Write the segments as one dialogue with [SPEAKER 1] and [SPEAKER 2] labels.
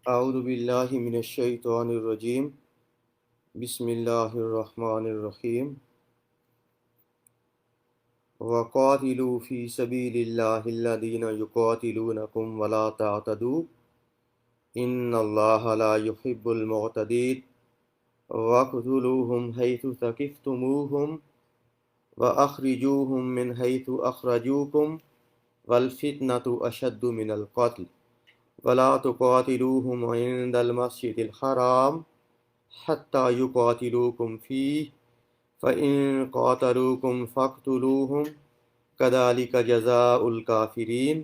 [SPEAKER 1] اعوذ باللہ من الشیطان الرجیم بسم اللہ الرحمن الرحیم وقاتلوا فی سبیل اللہ الذین یقاتلونکم ولا تعتدوا ان اللہ لا يحب المعتدین وَاقْتُلُوهُمْ حَيْثُ ثَقِفْتُمُوهُمْ وَأَخْرِجُوهُمْ مِنْ حَيْثُ أَخْرَجُوكُمْ وَالْفِتْنَةُ أَشَدُّ مِنَ الْقَتْلِ وَلَا تُقَاتِلُوهُمْ عِنْدَ الْمَسْجِدِ الْحَرَامِ حَتَّى يُقَاتِلُوكُمْ فِيهِ فَإِنْ قَاتَلُوكُمْ فَاقْتُلُوهُمْ كَذَلِكَ جَزَاءُ الْكَافِرِينَ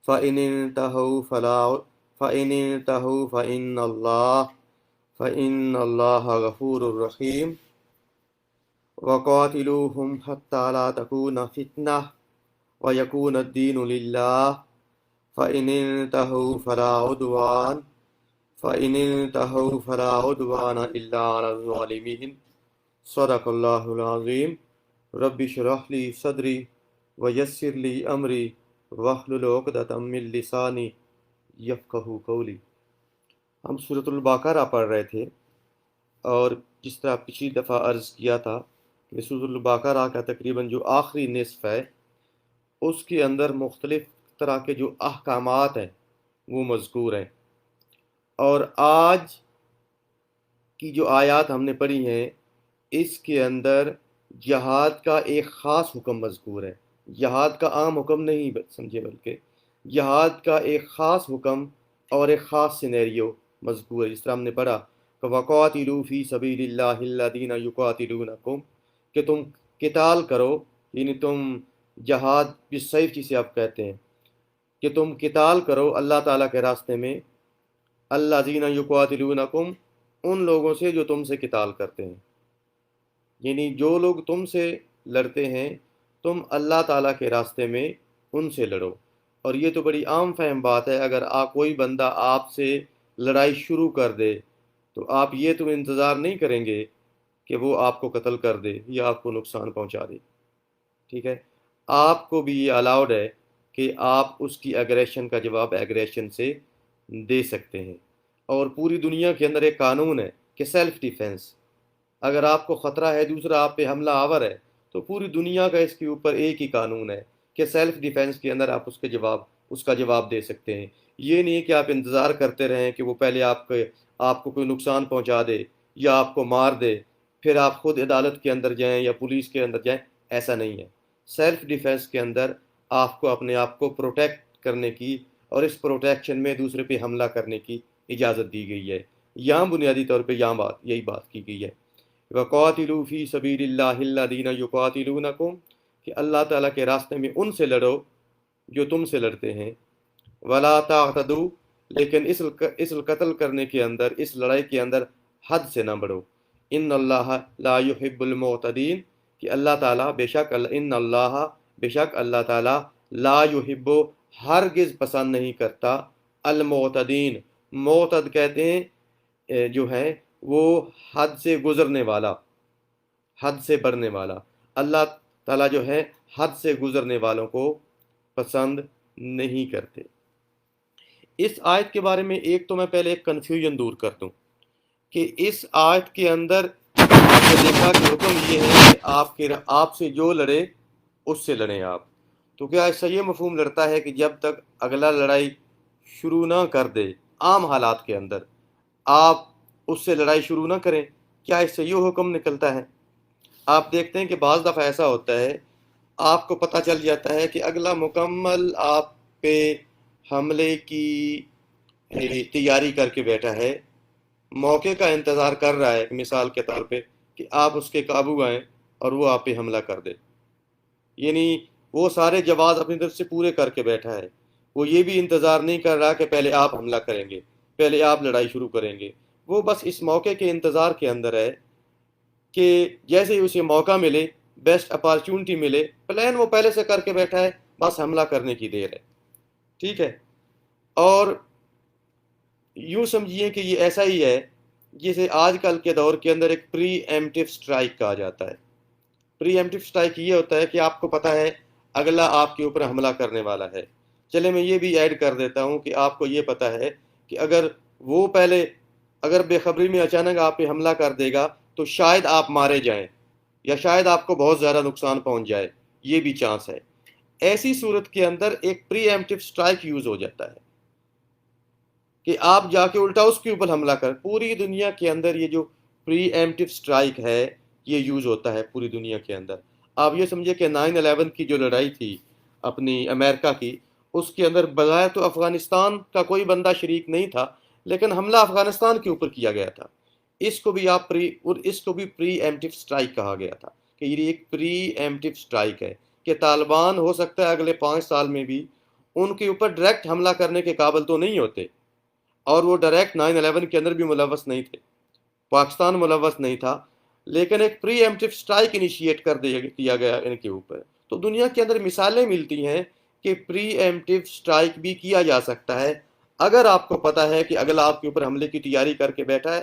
[SPEAKER 1] فَإِنِ انْتَهُوا فَإِنَّ اللَّهَ غَفُورٌ رَحِيمٌ وَقَاتِلُوهُمْ حَتَّى لَا تَكُونَ فِتْنَةٌ وَيَكُونَ الدِّينُ لِلَّهِ فَإِنِ انْتَهُوا فَلَا عُدْوَانَ إِلَّا عَلَى الظَّالِمِينَ صدق اللہ العظیم رب اشرح لی صدری ویسر لی امری واحلل عقدۃ من لسانی یفقہوا قولی۔ ہم سورۃ البقرہ پڑھ رہے تھے، اور جس طرح پچھلی دفعہ عرض کیا تھا کہ سورۃ البقرہ کا تقریباً جو آخری نصف ہے اس کے اندر مختلف طرح کے جو احکامات ہیں وہ مذکور ہیں، اور آج کی جو آیات ہم نے پڑھی ہیں اس کے اندر جہاد کا ایک خاص حکم مذکور ہے۔ جہاد کا عام حکم نہیں سمجھے، بلکہ جہاد کا ایک خاص حکم اور ایک خاص سینیریو مذکور ہے، جس طرح ہم نے پڑھا وَقَاتِلُوا فِي سَبِيلِ اللَّهِ الَّذِينَ يُقَاتِلُونَكُمْ کہ تم قتال کرو، یعنی تم جہاد بالسیف جسے آپ کہتے ہیں، کہ تم قتال کرو اللہ تعالیٰ کے راستے میں، الَّذِينَ يُقَاتِلُونَكُمْ ان لوگوں سے جو تم سے قتال کرتے ہیں، یعنی جو لوگ تم سے لڑتے ہیں تم اللہ تعالیٰ کے راستے میں ان سے لڑو۔ اور یہ تو بڑی عام فہم بات ہے، اگر کوئی بندہ آپ سے لڑائی شروع کر دے تو آپ یہ تو انتظار نہیں کریں گے کہ وہ آپ کو قتل کر دے یا آپ کو نقصان پہنچا دے، ٹھیک ہے؟ آپ کو بھی یہ الاؤڈ ہے کہ آپ اس کی ایگریشن کا جواب ایگریشن سے دے سکتے ہیں، اور پوری دنیا کے اندر ایک قانون ہے کہ سیلف ڈیفینس، اگر آپ کو خطرہ ہے دوسرا آپ پہ حملہ آور ہے تو پوری دنیا کا اس کے اوپر ایک ہی قانون ہے کہ سیلف ڈیفینس کے اندر آپ اس کا جواب دے سکتے ہیں۔ یہ نہیں کہ آپ انتظار کرتے رہیں کہ وہ پہلے آپ کو کوئی نقصان پہنچا دے یا آپ کو مار دے پھر آپ خود عدالت کے اندر جائیں یا پولیس کے اندر جائیں، ایسا نہیں ہے۔ سیلف ڈیفینس کے اندر آپ کو اپنے آپ کو پروٹیکٹ کرنے کی اور اس پروٹیکشن میں دوسرے پہ حملہ کرنے کی اجازت دی گئی ہے۔ یہاں بنیادی طور پہ یہی بات کی گئی ہے، وَقَاتِلُوا فِي سَبِيلِ اللَّهِ الَّذِينَ يُقَاتِلُونَكُمْ کہ اللہ تعالیٰ کے راستے میں ان سے لڑو جو تم سے لڑتے ہیں، وَلَا تَعْتَدُوا لیکن اس قتل کرنے کے اندر، اس لڑائی کے اندر حد سے نہ بڑھو، ان اللہ لا يحب المعتدین کہ اللہ تعالیٰ بے شک اللہ تعالیٰ لا يحب ہرگز پسند نہیں کرتا المعتدین، معتد کہتے ہیں جو ہے وہ حد سے گزرنے والا، حد سے بڑھنے والا۔ اللہ تعالیٰ جو ہے حد سے گزرنے والوں کو پسند نہیں کرتے۔ اس آیت کے بارے میں ایک تو میں پہلے ایک کنفیوژن دور کر دوں کہ اس آیت کے اندر آپ نے دیکھا کہ حکم یہ ہے کہ آپ سے جو لڑے اس سے لڑیں آپ، تو کیا اس سے یہ مفہوم لڑتا ہے کہ جب تک اگلا لڑائی شروع نہ کر دے عام حالات کے اندر آپ اس سے لڑائی شروع نہ کریں؟ کیا اس سے یہ حکم نکلتا ہے؟ آپ دیکھتے ہیں کہ بعض دفعہ ایسا ہوتا ہے آپ کو پتہ چل جاتا ہے کہ اگلا مکمل آپ پہ حملے کی تیاری کر کے بیٹھا ہے، موقع کا انتظار کر رہا ہے، مثال کے طور پہ کہ آپ اس کے قابو آئیں اور وہ آپ پہ حملہ کر دے، یعنی وہ سارے جواز اپنی طرف سے پورے کر کے بیٹھا ہے، وہ یہ بھی انتظار نہیں کر رہا کہ پہلے آپ حملہ کریں گے، پہلے آپ لڑائی شروع کریں گے، وہ بس اس موقع کے انتظار کے اندر ہے کہ جیسے ہی اسے موقع ملے، بیسٹ اپارچونٹی ملے، پلان وہ پہلے سے کر کے بیٹھا ہے، بس حملہ کرنے کی دیر ہے، ٹھیک ہے؟ اور یوں سمجھیے کہ یہ ایسا ہی ہے جسے آج کل کے دور کے اندر ایک پری ایمپٹیو سٹرائک کہا جاتا ہے۔ پری ایمپٹیو سٹرائک یہ ہوتا ہے کہ آپ کو پتہ ہے اگلا آپ کے اوپر حملہ کرنے والا ہے، چلے میں یہ بھی ایڈ کر دیتا ہوں کہ آپ کو یہ پتہ ہے کہ اگر بے خبری میں اچانک آپ پہ حملہ کر دے گا تو شاید آپ مارے جائیں، یا شاید آپ کو بہت زیادہ نقصان پہنچ جائے، یہ بھی چانس ہے۔ ایسی صورت کے اندر ایک پری ایمپٹیو سٹرائک یوز ہو جاتا ہے کہ آپ جا کے الٹا اس کے اوپر حملہ کر۔ پوری دنیا کے اندر یہ جو پری ایمپٹیو سٹرائک ہے یہ یوز ہوتا ہے پوری دنیا کے اندر۔ آپ یہ سمجھے کہ 9/11 کی جو لڑائی تھی اپنی امریکہ کی، اس کے اندر بظاہر تو افغانستان کا کوئی بندہ شریک نہیں تھا، لیکن حملہ افغانستان کے اوپر کیا گیا تھا۔ اس کو بھی پری ایمپٹیو سٹرائک کہا گیا تھا کہ یہ ایک پری ایمپٹیو سٹرائک ہے کہ طالبان ہو سکتا ہے اگلے 5 سال میں بھی ان کے اوپر ڈائریکٹ حملہ کرنے کے قابل تو نہیں ہوتے، اور وہ ڈائریکٹ 9/11 کے اندر بھی ملوث نہیں تھے، پاکستان ملوث نہیں تھا، لیکن ایک پری ایمپٹیو سٹرائک انیشیٹ کر دیا گیا ان کے اوپر۔ تو دنیا کے اندر مثالیں ملتی ہیں کہ پری ایمپٹیو سٹرائک بھی کیا جا سکتا ہے اگر آپ کو پتہ ہے کہ اگلا آپ کے اوپر حملے کی تیاری کر کے بیٹھا ہے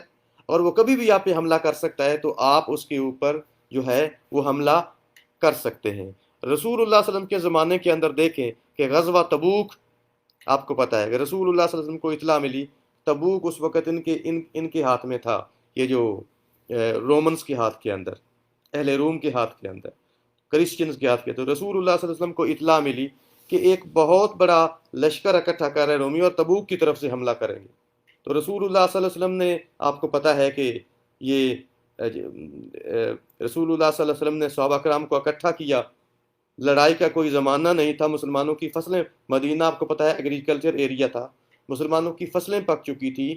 [SPEAKER 1] اور وہ کبھی بھی آپ پہ حملہ کر سکتا ہے، تو آپ اس کے اوپر جو ہے وہ حملہ کر سکتے ہیں۔ رسول اللہ صلی اللہ علیہ وسلم کے زمانے کے اندر دیکھیں کہ غزوہ تبوک، آپ کو پتہ ہے کہ رسول اللہ صلی اللہ علیہ وسلم کو اطلاع ملی، تبوک اس وقت ان کے ہاتھ میں تھا، یہ جو رومنز کے ہاتھ کے اندر، اہل روم کے ہاتھ کے اندر، کرسچنز کے ہاتھ کے، تو رسول اللہ صلی اللہ علیہ وسلم کو اطلاع ملی کہ ایک بہت بڑا لشکر اکٹھا کر رہے رومی اور تبوک کی طرف سے حملہ کریں گے۔ تو رسول اللہ صلی اللہ علیہ وسلم نے، آپ کو پتہ ہے کہ یہ رسول اللہ صلی اللہ علیہ وسلم نے صحابہ کرام کو اکٹھا کیا، لڑائی کا کوئی زمانہ نہیں تھا، مسلمانوں کی فصلیں، مدینہ آپ کو پتہ ہے ایگریکلچر ایریا تھا، مسلمانوں کی فصلیں پک چکی تھی،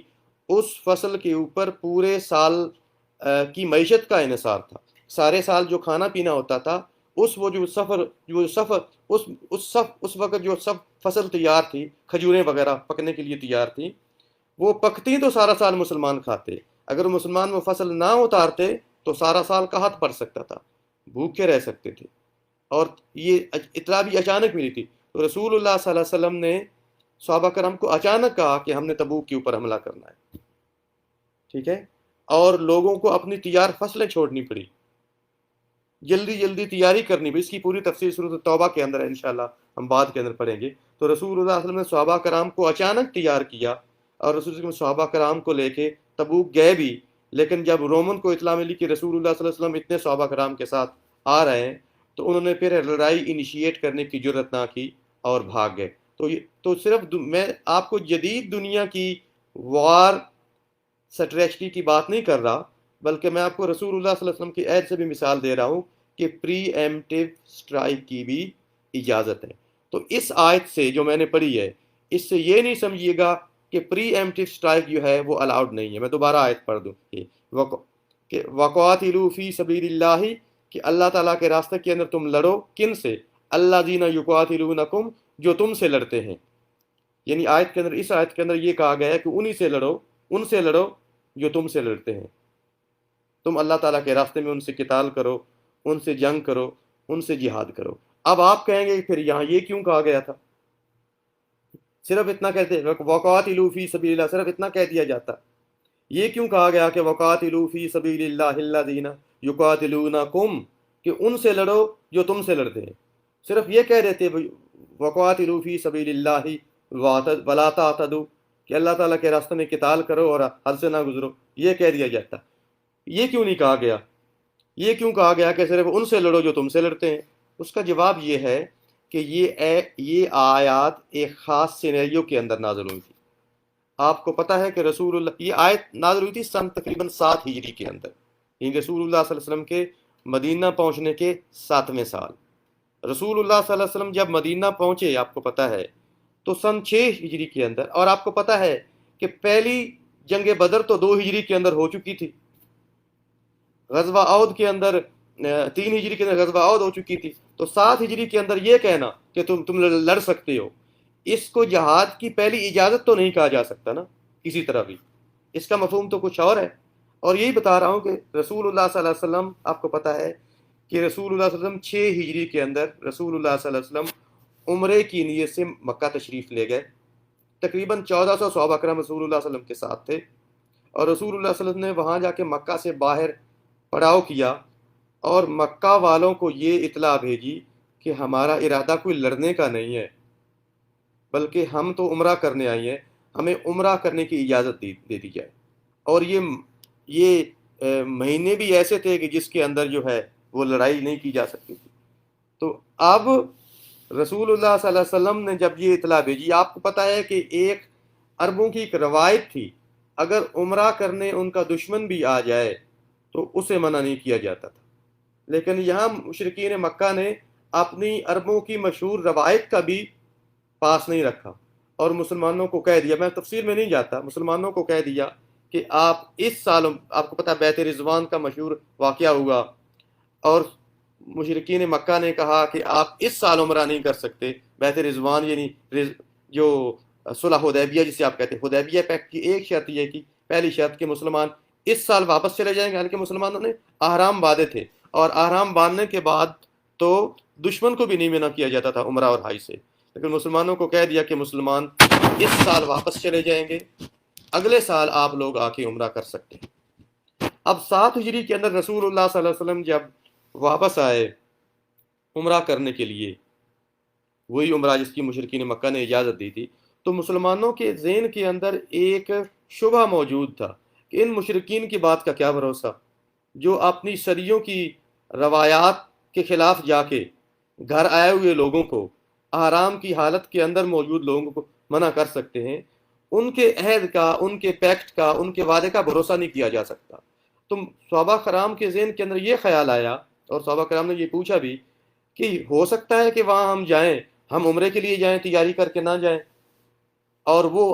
[SPEAKER 1] اس فصل کے اوپر پورے سال کی معیشت کا انحصار تھا، سارے سال جو کھانا پینا ہوتا تھا، اس وقت جو فصل تیار تھی، کھجوریں وغیرہ پکنے کے لیے تیار تھی، وہ پکتی تو سارا سال مسلمان کھاتے، اگر مسلمان وہ فصل نہ اتارتے تو سارا سال قحط پڑ سکتا تھا، بھوکے رہ سکتے تھے، اور یہ اطلاع بھی اچانک ملی تھی۔ تو رسول اللہ صلی اللہ علیہ وسلم نے صحابہ کرام کو اچانک کہا کہ ہم نے تبوک کے اوپر حملہ کرنا ہے، ٹھیک ہے، اور لوگوں کو اپنی تیار فصلیں چھوڑنی پڑی، جلدی جلدی تیاری کرنی پڑی۔ اس کی پوری تفصیل سورۃ توبہ کے اندر ہے، انشاءاللہ ہم بعد کے اندر پڑھیں گے۔ تو رسول اللہ صلی اللہ علیہ وسلم نے صحابہ کرام کو اچانک تیار کیا، اور رسول اللہ صحابہ کرام کو لے کے تبوک گئے بھی، لیکن جب رومن کو اطلاع ملی کہ رسول اللہ صلی اللہ علیہ وسلم اتنے صحابہ کرام کے ساتھ آ رہے ہیں، تو انہوں نے پھر لڑائی انیشیٹ کرنے کی جرت نہ کی اور بھاگ گئے۔ تو صرف میں آپ کو جدید دنیا کی وار سٹریٹجی کی بات نہیں کر رہا، بلکہ میں آپ کو رسول اللہ صلی اللہ علیہ وسلم کی عہد سے بھی مثال دے رہا ہوں کہ پری ایمپٹیو سٹرائک کی بھی اجازت ہے۔ تو اس آیت سے جو میں نے پڑھی ہے، اس سے یہ نہیں سمجھیے گا کہ پری ایمپٹیو سٹرائک جو ہے وہ الاؤڈ نہیں ہے۔ میں دوبارہ آیت پڑھ دوں کہ وَقَاتِلُوا فِي سَبِيلِ اللَّهِ، کہ اللہ تعالیٰ کے راستے کے اندر تم لڑو، کن سے؟ الَّذِينَ يُقَاتِلُونَكُمْ، جو تم سے لڑتے ہیں، یعنی آیت کے اندر، اس آیت کے اندر یہ کہا گیا ہے کہ انہی سے لڑو، ان سے لڑو جو تم سے لڑتے ہیں، تم اللہ تعالیٰ کے راستے میں ان سے قتال کرو، ان سے جنگ کرو، ان سے جہاد کرو۔ اب آپ کہیں گے پھر یہاں یہ کیوں کہا گیا تھا؟ صرف اتنا کہتے وَقَاتِلُوا فِي سَبِيلِ اللَّهِ، صرف اتنا کہہ دیا جاتا، یہ کیوں کہا گیا کہ وَقَاتِلُوا فِي سَبِيلِ اللَّهِ الَّذِينَ يُقَاتِلُونَكُمْ، کہ ان سے لڑو جو تم سے لڑتے ہیں؟ صرف یہ کہہ دیتے وَقَاتِلُوا فِي سَبِيلِ اللَّهِ وَلَا تَعْتَدُوا، کہ اللہ تعالیٰ کے راستے میں قتال کرو اور حد سے نہ گزرو، یہ کہہ دیا جاتا۔ یہ کیوں نہیں کہا گیا؟ یہ کیوں کہا گیا کہ صرف ان سے لڑو جو تم سے لڑتے ہیں؟ اس کا جواب یہ ہے کہ یہ آیات ایک خاص سینیریو کے اندر نازل ہوئی تھی۔ آپ کو پتہ ہے کہ رسول اللہ، یہ آیت نازل ہوئی تھی سن تقریباً 7 ہجری کے اندر، یعنی رسول اللہ صلی اللہ علیہ وسلم کے مدینہ پہنچنے کے 7ویں سال۔ رسول اللہ صلی اللہ علیہ وسلم جب مدینہ پہنچے، آپ کو پتہ ہے، تو سن 6 ہجری کے اندر، اور آپ کو پتہ ہے کہ پہلی جنگ بدر تو 2 ہجری کے اندر ہو چکی تھی، غزوہ احد کے اندر 3 ہجری کے اندر غزوہ احد ہو چکی تھی، تو 7 ہجری کے اندر یہ کہنا کہ تم لڑ سکتے ہو، اس کو جہاد کی پہلی اجازت تو نہیں کہا جا سکتا نا کسی طرح بھی، اس کا مفہوم تو کچھ اور ہے۔ اور یہی بتا رہا ہوں کہ رسول اللہ صلی اللہ علیہ وسلم، آپ کو پتہ ہے کہ رسول اللہ صلی اللہ علیہ وسلم 6 ہجری کے اندر رسول اللہ صلی اللہ علیہ وسلم عمرے کی نیت سے مکہ تشریف لے گئے، تقریباً 1400 صحابہ کرام رسول اللہ صلی اللہ علیہ وسلم کے ساتھ تھے، اور رسول اللہ صلی اللہ علیہ وسلم نے وہاں جا کے مکہ سے باہر پڑاؤ کیا، اور مکہ والوں کو یہ اطلاع بھیجی کہ ہمارا ارادہ کوئی لڑنے کا نہیں ہے، بلکہ ہم تو عمرہ کرنے آئے ہیں، ہمیں عمرہ کرنے کی اجازت دے دی جائے۔ اور یہ مہینے بھی ایسے تھے کہ جس کے اندر جو ہے وہ لڑائی نہیں کی جا سکتی تھی۔ تو اب رسول اللہ صلی اللہ علیہ وسلم نے جب یہ اطلاع بھیجی، آپ کو پتہ ہے کہ ایک عربوں کی ایک روایت تھی، اگر عمرہ کرنے ان کا دشمن بھی آ جائے تو اسے منع نہیں کیا جاتا تھا، لیکن یہاں مشرکین مکہ نے اپنی عربوں کی مشہور روایت کا بھی پاس نہیں رکھا اور مسلمانوں کو کہہ دیا، میں تفصیل میں نہیں جاتا، مسلمانوں کو کہہ دیا کہ آپ اس سال، آپ کو پتہ بیت رضوان کا مشہور واقعہ ہوا، اور مشرکین مکہ نے کہا کہ آپ اس سال عمرہ نہیں کر سکتے۔ بیت رضوان یعنی جو صلح حدیبیہ جسے آپ کہتے ہیں، حدیبیہ پیکٹ کی ایک شرط یہ کی، پہلی شرط کہ مسلمان اس سال واپس چلے جائیں گے، حالانکہ مسلمانوں نے احرام باندھے تھے، اور احرام باندھنے کے بعد تو دشمن کو بھی نہیں منع کیا جاتا تھا عمرہ اور حج سے، لیکن مسلمانوں کو کہہ دیا کہ مسلمان اس سال واپس چلے جائیں گے، اگلے سال آپ لوگ آ کے عمرہ کر سکتے ہیں۔ اب 7 ہجری کے اندر رسول اللہ صلی اللہ علیہ وسلم جب واپس آئے عمرہ کرنے کے لیے، وہی عمرہ جس کی مشرکین مکہ نے اجازت دی تھی، تو مسلمانوں کے ذہن کے اندر ایک شبہ موجود تھا کہ ان مشرکین کی بات کا کیا بھروسہ، جو اپنی صدیوں کی روایات کے خلاف جا کے گھر آئے ہوئے لوگوں کو، احرام کی حالت کے اندر موجود لوگوں کو منع کر سکتے ہیں، ان کے عہد کا، ان کے پیکٹ کا، ان کے وعدے کا بھروسہ نہیں کیا جا سکتا۔ تو صحابہ کرام کے ذہن کے اندر یہ خیال آیا، اور صحابہ کرام نے یہ پوچھا بھی کہ ہو سکتا ہے کہ وہاں ہم جائیں، ہم عمرے کے لیے جائیں، تجاری کر کے نہ جائیں، اور وہ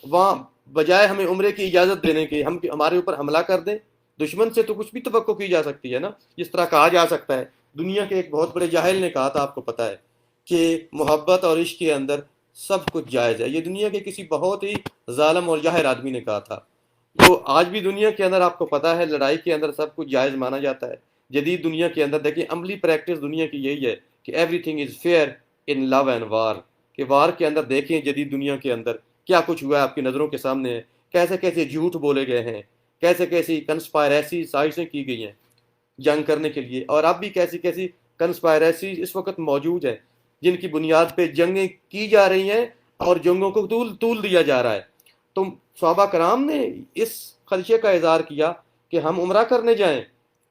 [SPEAKER 1] وہاں بجائے ہمیں عمرے کی اجازت دینے کے ہمارے اوپر حملہ کر دیں۔ دشمن سے تو کچھ بھی توقع کی جا سکتی ہے نا، جس طرح کہا جا سکتا ہے، دنیا کے ایک بہت بڑے جاہل نے کہا تھا، آپ کو پتہ ہے، کہ محبت اور عشق کے اندر سب کچھ جائز ہے۔ یہ دنیا کے کسی بہت ہی ظالم اور جاہل آدمی نے کہا تھا۔ تو آج بھی دنیا کے اندر آپ کو پتہ ہے لڑائی کے اندر سب کچھ جائز مانا جاتا ہے۔ جدید دنیا کے اندر دیکھیں، عملی پریکٹس دنیا کی یہی ہے کہ everything is fair in love and war, کہ وار کے اندر دیکھیں جدید دنیا کے اندر کیا کچھ ہوا ہے، آپ کی نظروں کے سامنے ہے، کیسے کیسے جھوٹ بولے گئے ہیں، کیسے کیسی کنسپائریسی سازشیں کی گئی ہیں جنگ کرنے کے لیے، اور اب بھی کیسی کیسی کنسپائریسی اس وقت موجود ہیں جن کی بنیاد پہ جنگیں کی جا رہی ہیں اور جنگوں کو طول دیا جا رہا ہے۔ تو صحابہ کرام نے اس خدشے کا اظہار کیا کہ ہم عمرہ کرنے جائیں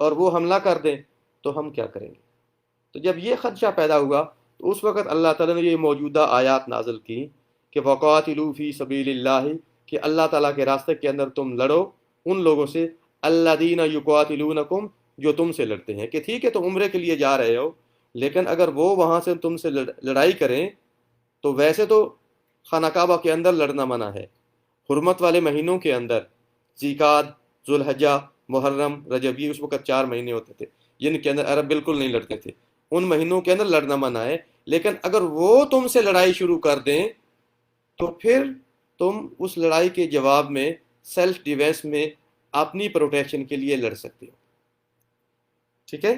[SPEAKER 1] اور وہ حملہ کر دیں تو ہم کیا کریں گے۔ تو جب یہ خدشہ پیدا ہوا تو اس وقت اللہ تعالیٰ نے یہ موجودہ آیات نازل کی کہ وَقَاتِلُوا فِي سَبِيلِ اللَّهِ، کہ اللہ تعالیٰ کے راستے کے اندر تم لڑو ان لوگوں سے الَّذِينَ يُقَاتِلُونَكُمْ، جو تم سے لڑتے ہیں۔ کہ ٹھیک ہے تم عمرے کے لیے جا رہے ہو، لیکن اگر وہ وہاں سے تم سے لڑائی کریں تو ویسے تو خانہ کعبہ کے اندر لڑنا منع ہے، حرمت والے مہینوں کے اندر، ذیقعد، ذوالحجہ، محرم، رجب، یہ اس وقت 4 مہینے ہوتے تھے جن کے اندر عرب بالکل نہیں لڑتے تھے، ان مہینوں کے اندر لڑنا منع ہے۔ لیکن اگر وہ تم سے لڑائی شروع کر دیں تو پھر تم اس لڑائی کے جواب میں سیلف ڈیفینس میں اپنی پروٹیکشن کے لیے لڑ سکتے ہو، ٹھیک ہے۔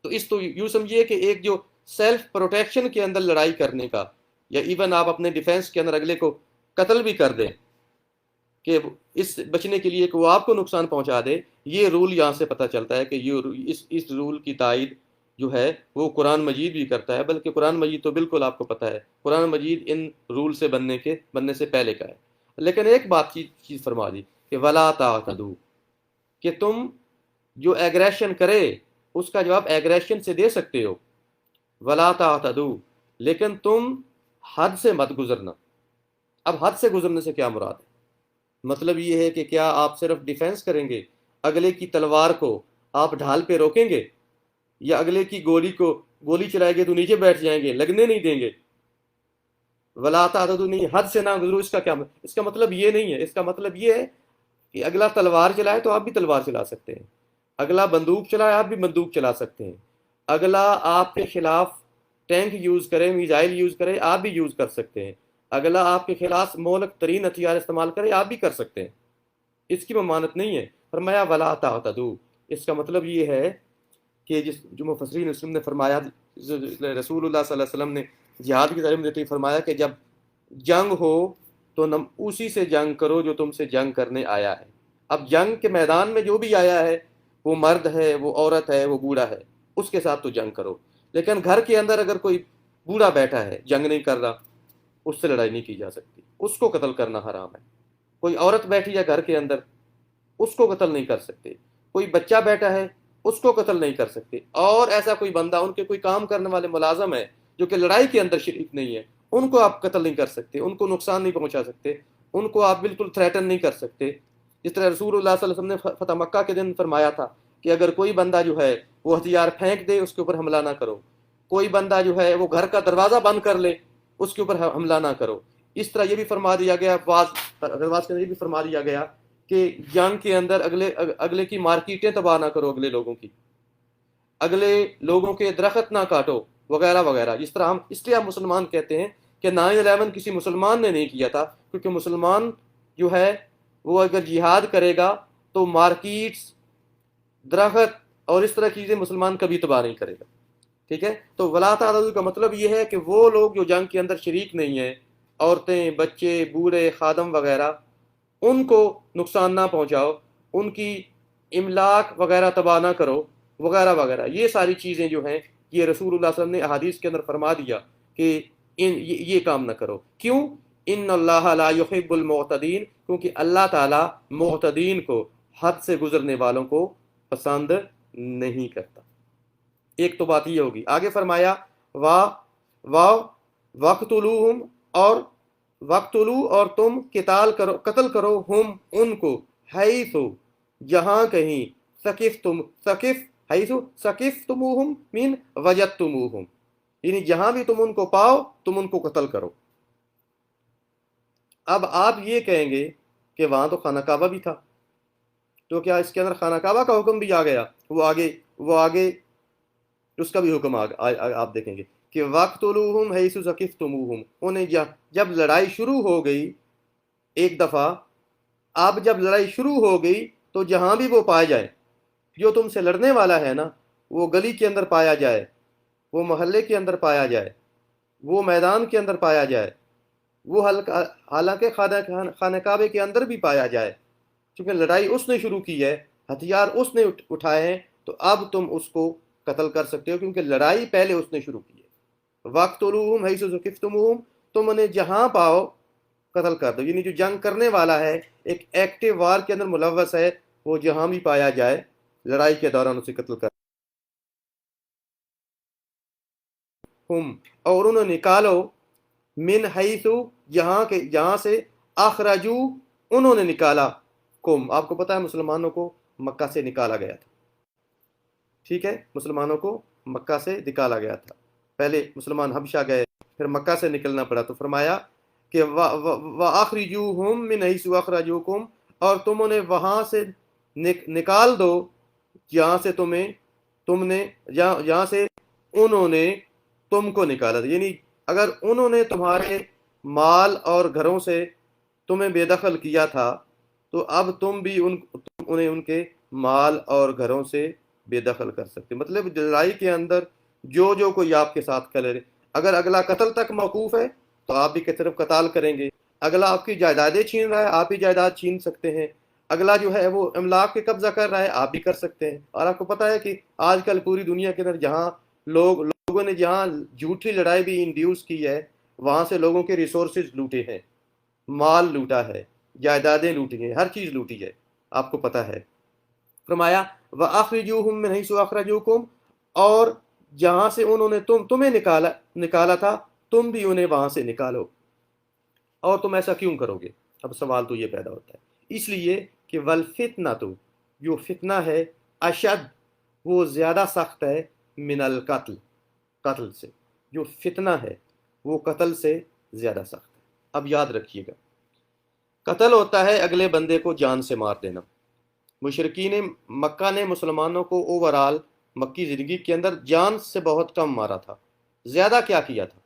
[SPEAKER 1] تو یوں سمجھیے کہ ایک جو سیلف پروٹیکشن کے اندر لڑائی کرنے کا، یا ایون آپ اپنے ڈیفینس کے اندر اگلے کو قتل بھی کر دیں کہ اس بچنے کے لیے کہ وہ آپ کو نقصان پہنچا دے، یہ رول یہاں سے پتہ چلتا ہے کہ اس رول کی تائید جو ہے وہ قرآن مجید بھی کرتا ہے، بلکہ قرآن مجید تو بالکل آپ کو پتہ ہے قرآن مجید ان رول سے بننے سے پہلے کا ہے۔ لیکن ایک بات کی چیز فرما دی کہ وَلَا تَعْتَدُوا، کہ تم جو ایگریشن کرے اس کا جواب ایگریشن سے دے سکتے ہو، وَلَا تَعْتَدُوا، لیکن تم حد سے مت گزرنا۔ اب حد سے گزرنے سے کیا مراد ہے؟ مطلب یہ ہے کہ کیا آپ صرف ڈیفینس کریں گے، اگلے کی تلوار کو آپ ڈھال پہ روکیں گے، یا اگلے کی گولی چلائیں گے تو نیچے بیٹھ جائیں گے، لگنے نہیں دیں گے؟ ولا تعتدوا نہیں، حد سے نہ گزرو، اس کا مطلب یہ نہیں ہے۔ اس کا مطلب یہ ہے کہ اگلا تلوار چلائے تو آپ بھی تلوار چلا سکتے ہیں، اگلا بندوق چلائے آپ بھی بندوق چلا سکتے ہیں، اگلا آپ کے خلاف ٹینک یوز کرے، میزائل یوز کرے، آپ بھی یوز کر سکتے ہیں، اگلا آپ کے خلاف مہلک ترین ہتھیار استعمال کرے، آپ بھی کر سکتے ہیں۔ اس کی ممانعت نہیں ہے۔ فرمایا ولا تعتدوا، اس کا مطلب یہ ہے کہ جو مفسرین مسلم نے فرمایا، رسول اللہ صلی اللہ علیہ وسلم نے جہاد کی تعلیم دیتے ہوئے فرمایا کہ جب جنگ ہو تو اسی سے جنگ کرو جو تم سے جنگ کرنے آیا ہے۔ اب جنگ کے میدان میں جو بھی آیا ہے، وہ مرد ہے، وہ عورت ہے، وہ بوڑھا ہے، اس کے ساتھ تو جنگ کرو۔ لیکن گھر کے اندر اگر کوئی بوڑھا بیٹھا ہے، جنگ نہیں کر رہا، اس سے لڑائی نہیں کی جا سکتی، اس کو قتل کرنا حرام ہے۔ کوئی عورت بیٹھی ہے گھر کے اندر، اس کو قتل نہیں کر سکتے۔ کوئی بچہ بیٹھا ہے، اس کو قتل نہیں کر سکتے۔ اور ایسا کوئی بندہ، ان کے کوئی کام کرنے والے ملازم ہے جو کہ لڑائی کے اندر شریک نہیں ہے، ان کو آپ قتل نہیں کر سکتے، ان کو نقصان نہیں پہنچا سکتے، ان کو آپ بالکل تھریٹن نہیں کر سکتے۔ جس طرح رسول اللہ صلی اللہ علیہ وسلم نے فتح مکہ کے دن فرمایا تھا کہ اگر کوئی بندہ جو ہے وہ ہتھیار پھینک دے، اس کے اوپر حملہ نہ کرو۔ کوئی بندہ جو ہے وہ گھر کا دروازہ بند کر لے، اس کے اوپر حملہ نہ کرو۔ اس طرح یہ بھی فرما دیا گیا، بعض کے اندر یہ بھی فرما دیا گیا کہ جنگ کے اندر اگلے کی مارکیٹیں تباہ نہ کرو، اگلے لوگوں کی، اگلے لوگوں کے درخت نہ کاٹو، وغیرہ وغیرہ۔ جس طرح اس لیے ہم مسلمان کہتے ہیں کہ 9/11 کسی مسلمان نے نہیں کیا تھا، کیونکہ مسلمان جو ہے وہ اگر جہاد کرے گا تو مارکیٹس، درخت اور اس طرح چیزیں مسلمان کبھی تباہ نہیں کرے گا۔ ٹھیک ہے، تو ولا تعتدوا کا مطلب یہ ہے کہ وہ لوگ جو جنگ کے اندر شریک نہیں ہیں، عورتیں، بچے، بوڑھے، خادم وغیرہ، ان کو نقصان نہ پہنچاؤ، ان کی املاک وغیرہ تباہ نہ کرو، وغیرہ وغیرہ۔ یہ ساری چیزیں جو ہیں یہ رسول اللہ صلی اللہ علیہ وسلم نے احادیث کے اندر فرما دیا کہ یہ کام نہ کرو۔ کیوں؟ ان اللہ لا یحب المعتدین، کیونکہ اللہ تعالیٰ معتدین کو، حد سے گزرنے والوں کو پسند نہیں کرتا۔ ایک تو بات یہ ہوگی۔ آگے فرمایا وقتلوہم، اور تم قتل کرو ہم ان کو، حیثو جہاں کہیں، حیثو ثقفتموہم من وجدتموہم، یعنی جہاں بھی تم ان کو پاؤ تم ان کو قتل کرو۔ اب آپ یہ کہیں گے کہ وہاں تو خانہ کعبہ بھی تھا، تو کیا اس کے اندر خانہ کعبہ کا حکم بھی آ گیا؟ وہ آگے اس کا بھی حکم آپ دیکھیں گے کہ وقتلوہم حیث ثقفتموہم، انہیں جب لڑائی شروع ہو گئی ایک دفعہ، اب جب لڑائی شروع ہو گئی تو جہاں بھی وہ پائے جائے، جو تم سے لڑنے والا ہے نا، وہ گلی کے اندر پایا جائے، وہ محلے کے اندر پایا جائے، وہ میدان کے اندر پایا جائے، وہ حالانکہ خانہ کعبے کے اندر بھی پایا جائے، چونکہ لڑائی اس نے شروع کی ہے، ہتھیار اس نے اٹھائے ہیں، تو اب تم اس کو قتل کر سکتے ہو، کیونکہ لڑائی پہلے اس نے شروع کی ہے۔ وقتلوہم حیث ثقفتموہم، تم انہیں جہاں پاؤ قتل کر دو، یعنی جو جنگ کرنے والا ہے، ایک ایکٹیو وار کے اندر ملوث ہے، وہ جہاں بھی پایا جائے لڑائی کے دوران اسے قتل کر ہم، اور انہوں نے نکالو، من حیث جہاں سے، اخرجو انہوں نے نکالا، کم، آپ کو پتا ہے مسلمانوں کو مکہ سے نکالا گیا تھا۔ ٹھیک ہے، مسلمانوں کو مکہ سے نکالا گیا تھا، پہلے مسلمان حبشہ گئے، پھر مکہ سے نکلنا پڑا، تو فرمایا کہ وَأَخْرِجُوهُمْ مِنْ حَيْثُ أَخْرَجُوكُمْ، اور تم انہیں وہاں سے نکال دو جہاں سے جہاں سے انہوں نے تم کو نکالا تھا، یعنی اگر انہوں نے تمہارے مال اور گھروں سے تمہیں بے دخل کیا تھا تو اب تم بھی انہیں ان کے مال اور گھروں سے بے دخل کر سکتے۔ مطلب لڑائی کے اندر جو کوئی آپ کے ساتھ کرے، اگر اگلا قتل تک موقوف ہے تو آپ بھی صرف قتال کریں گے، اگلا آپ کی جائیدادیں چھین رہا ہے آپ بھی جائیداد چھین سکتے ہیں، اگلا جو ہے وہ املاک پہ قبضہ کر رہا ہے آپ بھی کر سکتے ہیں۔ اور آپ کو پتہ ہے کہ آج کل پوری دنیا کے اندر جہاں لوگوں نے جہاں جھوٹی لڑائی بھی انڈیوس کی ہے، وہاں سے لوگوں کے ریسورسز لوٹے ہیں، مال لوٹا ہے، جائیدادیں لوٹی ہیں، ہر چیز لوٹی ہے، آپ کو پتہ ہے۔ فرمایا وَأَخْرِجُوهُمْ مِنْ حَيْثُ أَخْرَجُوكُمْ، اور جہاں سے انہوں نے تمہیں نکالا تھا تم بھی انہیں وہاں سے نکالو۔ اور تم ایسا کیوں کرو گے؟ اب سوال تو یہ پیدا ہوتا ہے، اس لیے کہ وَالْفِتْنَةُ، جو فتنہ ہے، اشد، وہ زیادہ سخت ہے، من القتل، قتل سے، جو فتنہ ہے وہ قتل سے زیادہ سخت ہے۔ اب یاد رکھیے گا، قتل ہوتا ہے اگلے بندے کو جان سے مار دینا۔ مشرکین مکہ نے مسلمانوں کو اوورال مکی زندگی کے اندر جان سے بہت کم مارا تھا، زیادہ کیا کیا تھا؟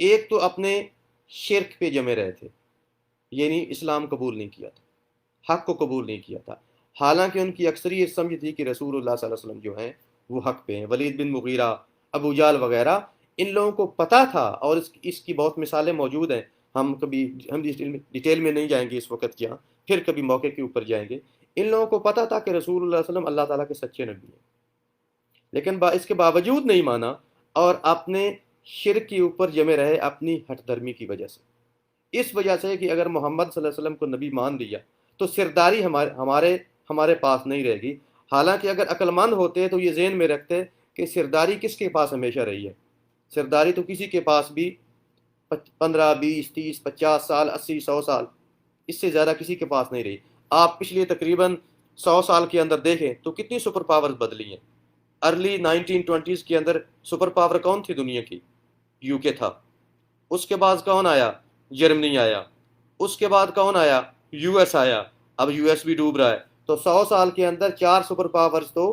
[SPEAKER 1] ایک تو اپنے شرک پہ جمے رہے تھے، یعنی اسلام قبول نہیں کیا تھا، حق کو قبول نہیں کیا تھا، حالانکہ ان کی اکثریت سمجھ تھی کہ رسول اللہ صلی اللہ علیہ وسلم جو ہیں وہ حق پہ ہیں۔ ولید بن مغیرہ، ابو جہل وغیرہ، ان لوگوں کو پتہ تھا، اور اس کی بہت مثالیں موجود ہیں، ہم ڈیٹیل میں نہیں جائیں گے اس وقت یہاں، پھر کبھی موقع کے اوپر جائیں گے۔ ان لوگوں کو پتہ تھا کہ رسول اللہ صلی اللہ علیہ وسلم اللہ تعالیٰ کے سچے نبی ہیں، لیکن اس کے باوجود نہیں مانا، اور اپنے شرک کے اوپر جمے رہے اپنی ہٹ درمی کی وجہ سے، اس وجہ سے کہ اگر محمد صلی اللہ علیہ وسلم کو نبی مان لیا تو سرداری ہمارے پاس نہیں رہے گی۔ حالانکہ اگر عقل مند ہوتے تو یہ ذہن میں رکھتے کہ سرداری کس کے پاس ہمیشہ رہی ہے، سرداری تو کسی کے پاس بھی 15 20 30 50 سال 80 100 سال اس سے زیادہ کسی کے پاس نہیں رہی۔ آپ پچھلے تقریباً 100 سال کے اندر دیکھیں تو کتنی سپر پاورز بدلی ہیں۔ ارلی 1920s کے اندر سپر پاور کون تھی دنیا کی؟ یو کے تھا۔ اس کے بعد کون آیا؟ جرمنی آیا۔ اس کے بعد کون آیا؟ یو ایس آیا۔ اب یو ایس بھی ڈوب رہا ہے۔ تو 100 سال کے اندر 4 سپر پاورز تو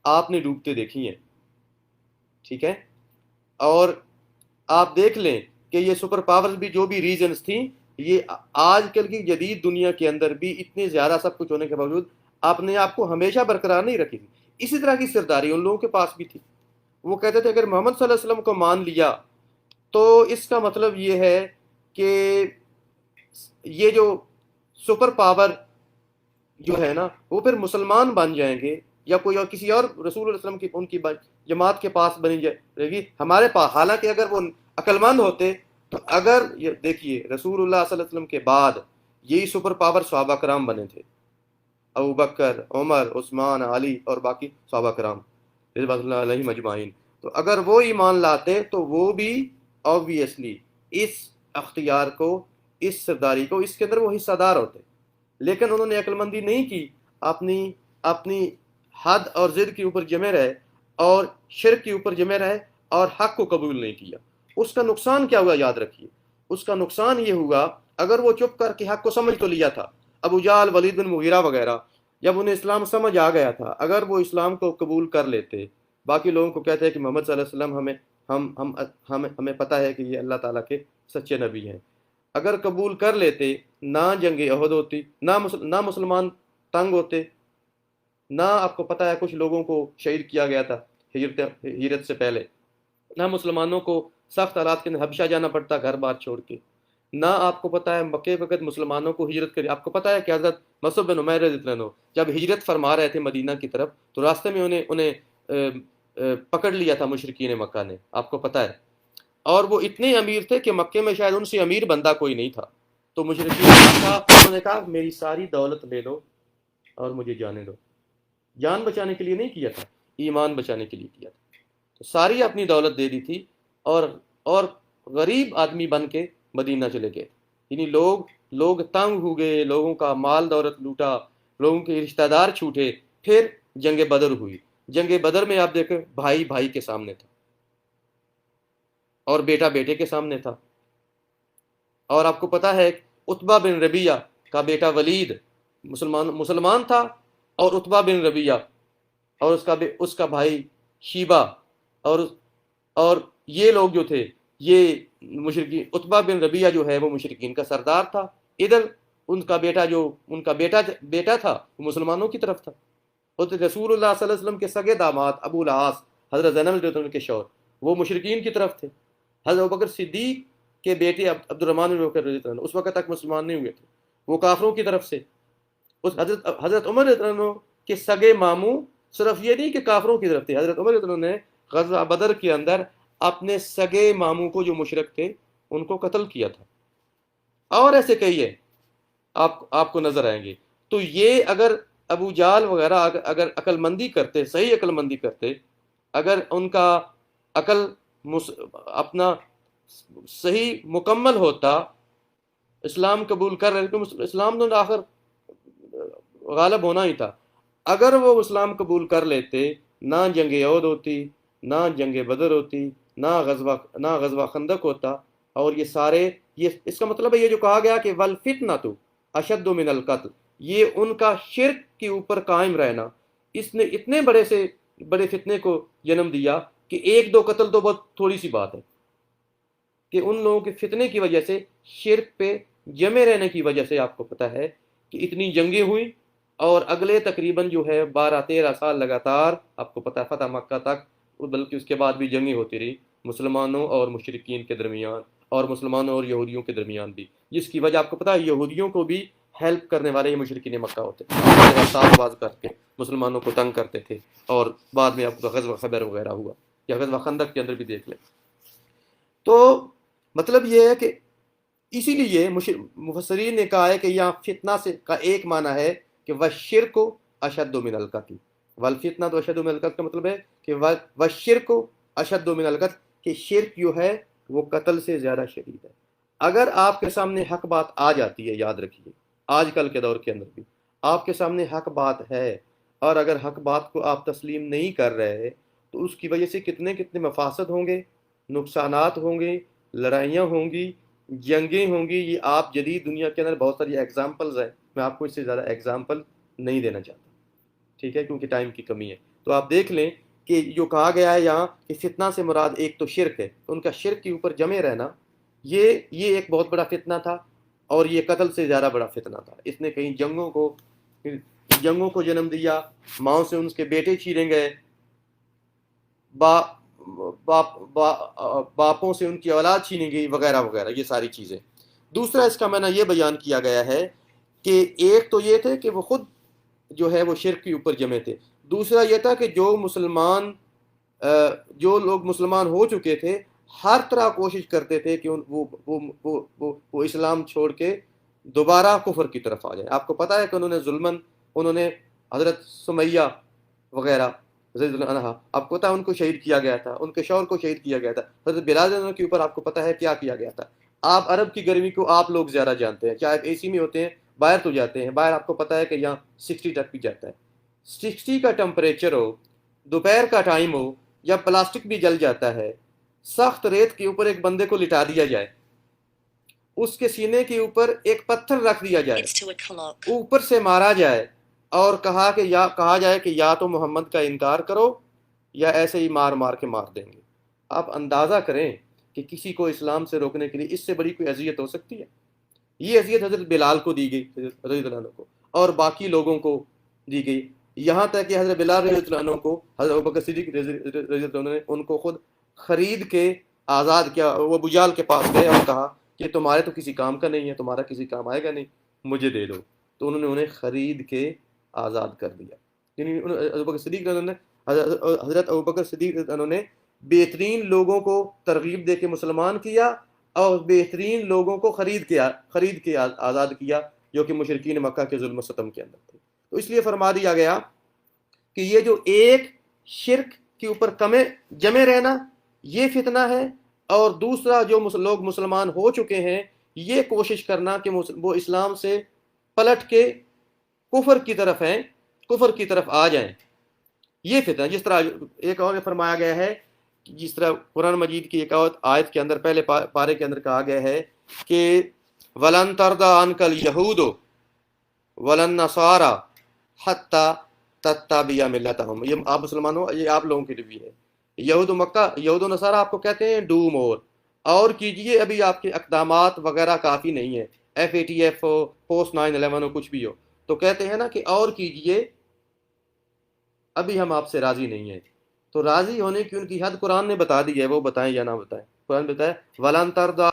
[SPEAKER 1] آپ نے ڈوبتے دیکھی ہیں، ٹھیک ہے؟ اور آپ دیکھ لیں کہ یہ سپر پاورز بھی جو بھی ریجنز تھیں، یہ آج کل کی جدید دنیا کے اندر بھی اتنے زیادہ سب کچھ ہونے کے باوجود اپنے آپ کو ہمیشہ برقرار نہیں رکھی تھی۔ اسی طرح کی سرداری ان لوگوں کے پاس بھی تھی۔ وہ کہتے تھے اگر محمد صلی اللہ علیہ وسلم کو مان لیا تو اس کا مطلب یہ ہے کہ یہ جو سپر پاور جو ہے نا وہ پھر مسلمان بن جائیں گے، یا کوئی اور کسی اور رسول اللہ علیہ وسلم کی ان کی جماعت کے پاس بنی جائے گی ہمارے پاس۔ حالانکہ اگر وہ عقل مند ہوتے تو اگر یہ دیکھیے رسول اللہ صلی اللہ علیہ وسلم کے بعد یہی سپر پاور صحابہ کرام بنے تھے، ابو بکر، عمر، عثمان، علی اور باقی صحابہ کرام رضوان اللہ علیہم اجمعین۔ تو اگر وہ ایمان لاتے تو وہ بھی آبویسلی اس اختیار کو، اس سرداری کو، اس کے اندر وہ حصہ دار ہوتے، لیکن انہوں نے عقل مندی نہیں کی، اپنی حد اور ضد کے اوپر جمے رہے اور شرک کے اوپر جمے رہے اور حق کو قبول نہیں کیا۔ اس کا نقصان کیا ہوا یاد رکھیے، اس کا نقصان یہ ہوا اگر وہ چپ کر کے حق کو سمجھ تو لیا تھا، ابو جہل، ولید بن مغیرہ وغیرہ جب انہیں اسلام سمجھ آ گیا تھا، اگر وہ اسلام کو قبول کر لیتے، باقی لوگوں کو کہتے ہیں کہ محمد صلی اللہ علیہ وسلم ہمیں پتہ ہے کہ یہ اللہ تعالیٰ کے سچے نبی ہیں، اگر قبول کر لیتے نہ جنگ احد ہوتی، نہ مسلمان تنگ ہوتے، نہ آپ کو پتہ ہے کچھ لوگوں کو شہید کیا گیا تھا ہجرت سے پہلے، نہ مسلمانوں کو سخت حالات کے اندر حبشہ جانا پڑتا گھر بار چھوڑ کے، نہ آپ کو پتہ ہے مکے وقت مسلمانوں کو ہجرت کری۔ آپ کو پتہ ہے کہ حضرت مصعب بن عمیر رضی اللہ عنہ جب ہجرت فرما رہے تھے مدینہ کی طرف تو راستے میں انہیں پکڑ لیا تھا مشرکین مکہ نے، آپ کو پتہ ہے، اور وہ اتنے امیر تھے کہ مکے میں شاید ان سے امیر بندہ کوئی نہیں تھا۔ تو مشرکین مکہ انہوں نے کہا میری ساری دولت لے لو اور مجھے جانے دو۔ جان بچانے کے لیے نہیں کیا تھا، ایمان بچانے کے لیے کیا تھا۔ تو ساری اپنی دولت دے دی تھی اور غریب آدمی بن کے مدینہ چلے گئے، یعنی لوگ تنگ ہو گئے، لوگوں کا مال دولت لوٹا، لوگوں کے رشتہ دار چھوٹے۔ پھر جنگ بدر ہوئی۔ جنگ بدر میں آپ دیکھیں بھائی بھائی کے سامنے تھا اور بیٹا بیٹے کے سامنے تھا، اور آپ کو پتہ ہے عتبہ بن ربیعہ کا بیٹا ولید مسلمان تھا، اور عتبہ بن ربیعہ اور اس کا بھائی شیبہ اور یہ لوگ جو تھے یہ مشرکین، عتبہ بن ربیعہ جو ہے وہ مشرکین کا سردار تھا، ادھر ان کا بیٹا تھا وہ مسلمانوں کی طرف تھا۔ اور رسول اللہ صلی اللہ علیہ وسلم کے سگے داماد ابو العاص حضرت زینب رضی اللہ عنہ کے شوہر وہ مشرکین کی طرف تھے۔ حضرت ابوبکر صدیق کے بیٹے عبد الرحمن بن عوف رضی اللہ عنہ اس وقت تک مسلمان نہیں ہوئے تھے، وہ کافروں کی طرف سے۔ حضرت عمر رضی اللہ عنہ کے سگے ماموں صرف یہ نہیں کہ کافروں کی طرف تھے، حضرت عمر رضی اللہ عنہ نے غزوہ بدر کے اندر اپنے سگے ماموں کو جو مشرک تھے ان کو قتل کیا تھا، اور ایسے کئی ہے آپ کو نظر آئیں گے۔ تو یہ اگر ابو جہل وغیرہ اگر عقل مندی کرتے، صحیح عقل مندی کرتے، اگر ان کا عقل اپنا صحیح مکمل ہوتا، اسلام قبول کر رہے تو اسلام تو آخر غالب ہونا ہی تھا۔ اگر وہ اسلام قبول کر لیتے نہ جنگ احد ہوتی، نہ جنگ بدر ہوتی، نہ غزوہ خندق ہوتا، اور یہ سارے اس کا مطلب ہے یہ جو کہا گیا کہ والفتنۃ اشد من القتل، یہ ان کا شرک کے اوپر قائم رہنا اس نے اتنے بڑے فتنے کو جنم دیا کہ ایک دو قتل تو بہت تھوڑی سی بات ہے، کہ ان لوگوں کے فتنے کی وجہ سے، شرک پہ جمے رہنے کی وجہ سے آپ کو پتہ ہے کہ اتنی جنگیں ہوئی، اور اگلے تقریباً جو ہے 12-13 سال لگاتار آپ کو پتہ ہے فتح مکہ تک، بلکہ اس کے بعد بھی جنگیں ہوتی رہی مسلمانوں اور مشرکین کے درمیان، اور مسلمانوں اور یہودیوں کے درمیان بھی، جس کی وجہ آپ کو پتہ ہے یہودیوں کو بھی ہیلپ کرنے والے یہ مشرکین مکہ ہوتے تھے، ساز باز کر کے مسلمانوں کو تنگ کرتے تھے، اور بعد میں آپ کو غزوہ خیبر وغیرہ ہوا، یا غزوہ خندق کے اندر بھی دیکھ لیں۔ تو مطلب یہ ہے کہ اسی لیے مفسرین نے کہا ہے کہ یہاں فتنہ سے کا ایک معنی ہے کہ وشرک اشد من القتل، والفتنہ تو اشد من القتل کا مطلب ہے کہ وشرک اشد من القتل، کہ شرک جو ہے وہ قتل سے زیادہ شدید ہے۔ اگر آپ کے سامنے حق بات آ جاتی ہے، یاد رکھیے آج کل کے دور کے اندر بھی آپ کے سامنے حق بات ہے، اور اگر حق بات کو آپ تسلیم نہیں کر رہے تو اس کی وجہ سے کتنے کتنے مفاسد ہوں گے، نقصانات ہوں گے، لڑائیاں ہوں گی، جنگیں ہوں گی۔ یہ آپ جدید دنیا کے اندر بہت ساری ایگزامپلز ہیں، میں آپ کو اس سے زیادہ ایگزامپل نہیں دینا چاہتا، ٹھیک ہے، کیونکہ ٹائم کی کمی ہے۔ تو آپ دیکھ لیں کہ جو کہا گیا ہے یہاں کہ فتنہ سے مراد ایک تو شرک ہے، ان کا شرک کے اوپر جمے رہنا یہ ایک بہت بڑا فتنہ تھا، اور یہ قتل سے زیادہ بڑا فتنہ تھا۔ اس نے کہیں جنگوں کو جنم دیا، ماؤں سے ان کے بیٹے چھینے گئے، با باپوں سے ان کی اولاد چھینی گئی، وغیرہ وغیرہ، یہ ساری چیزیں۔ دوسرا اس کا معنی یہ بیان کیا گیا ہے کہ ایک تو یہ تھے کہ وہ خود جو ہے وہ شرک کے اوپر جمے تھے، دوسرا یہ تھا کہ جو لوگ مسلمان ہو چکے تھے ہر طرح کوشش کرتے تھے کہ وہ اسلام چھوڑ کے دوبارہ کفر کی طرف آ جائیں۔ آپ کو پتہ ہے کہ انہوں نے حضرت سمیہ وغیرہ رضی اللہ عنہا، آپ کو پتہ ہے ان کو شہید کیا گیا تھا، ان کے شوہر کو شہید کیا گیا تھا۔ حضرت بلال رضی اللہ عنہ کے اوپر آپ کو پتہ ہے کیا کیا گیا تھا۔ آپ عرب کی گرمی کو آپ لوگ زیادہ جانتے ہیں، چاہے آپ اے سی میں ہوتے ہیں، باہر تو جاتے ہیں، باہر آپ کو پتہ ہے کہ یہاں 60 تک بھی جاتا ہے۔ 60 کا ٹمپریچر ہو، دوپہر کا ٹائم ہو، جب پلاسٹک بھی جل جاتا ہے، سخت ریت کے اوپر ایک بندے کو لٹا دیا جائے، اس کے سینے کے اوپر ایک پتھر رکھ دیا جائے، اوپر سے مارا جائے، اور کہا جائے کہ یا تو محمد کا انکار کرو یا ایسے ہی مار مار کے مار دیں گے۔ آپ اندازہ کریں کہ کسی کو اسلام سے روکنے کے لیے اس سے بڑی کوئی اذیت ہو سکتی ہے؟ یہ اذیت حضرت بلال کو دی گئی، حضرت رضی اللہ عنہ کو، اور باقی لوگوں کو دی گئی، یہاں تک کہ حضرت بلال رضی اللہ عنہ کو حضرت ابوبکر صدیق رضی اللہ عنہ نے ان کو خود خرید کے آزاد کیا۔ وہ ابو جہل کے پاس گئے اور کہا کہ تمہارے تو کسی کام کا نہیں ہے، تمہارا کسی کام آئے گا نہیں، مجھے دے دو۔ تو انہوں نے انہیں خرید کے آزاد کر دیا۔ یعنی ابوبکر صدیق رضی اللہ عنہ، حضرت ابوبکر صدیق رضی اللہ عنہ نے بہترین لوگوں کو ترغیب دے کے مسلمان کیا، اور بہترین لوگوں کو خرید کے آزاد کیا، جو کہ مشرکین مکہ کے ظلم و ستم کے اندر تھے۔ تو اس لیے فرما دیا گیا کہ یہ جو ایک شرک کے اوپر جمے رہنا یہ فتنہ ہے، اور دوسرا جو لوگ مسلمان ہو چکے ہیں یہ کوشش کرنا کہ وہ اسلام سے پلٹ کے کفر کی طرف آ جائیں، یہ فتنہ۔ جس طرح ایک اور فرمایا گیا ہے، جس طرح قرآن مجید کی ایک اور آیت کے اندر پہلے پارے کے اندر کہا گیا ہے کہ وَلَن تَرْضَىٰ عَنْكَ الْيَهُودُ وَلَا النَّصَارَىٰ حَتَّىٰ تَتَّبِعَ مِلَّتَهُمْ۔ یہ آپ مسلمانوں، یہ آپ لوگوں کے لیے بھی ہے۔ یہود و نصارہ آپ کو کہتے ہیں ڈو مور، اور کیجئے، ابھی آپ کے اقدامات وغیرہ کافی نہیں ہیں، FATF ہو، پوسٹ 9/11 ہو، کچھ بھی ہو، تو کہتے ہیں نا کہ اور کیجئے، ابھی ہم آپ سے راضی نہیں ہیں۔ تو راضی ہونے کی ان کی حد قرآن نے بتا دی ہے، وہ بتائیں یا نہ بتائیں۔ قرآن بتائے وَلَن تَرْضَىٰ،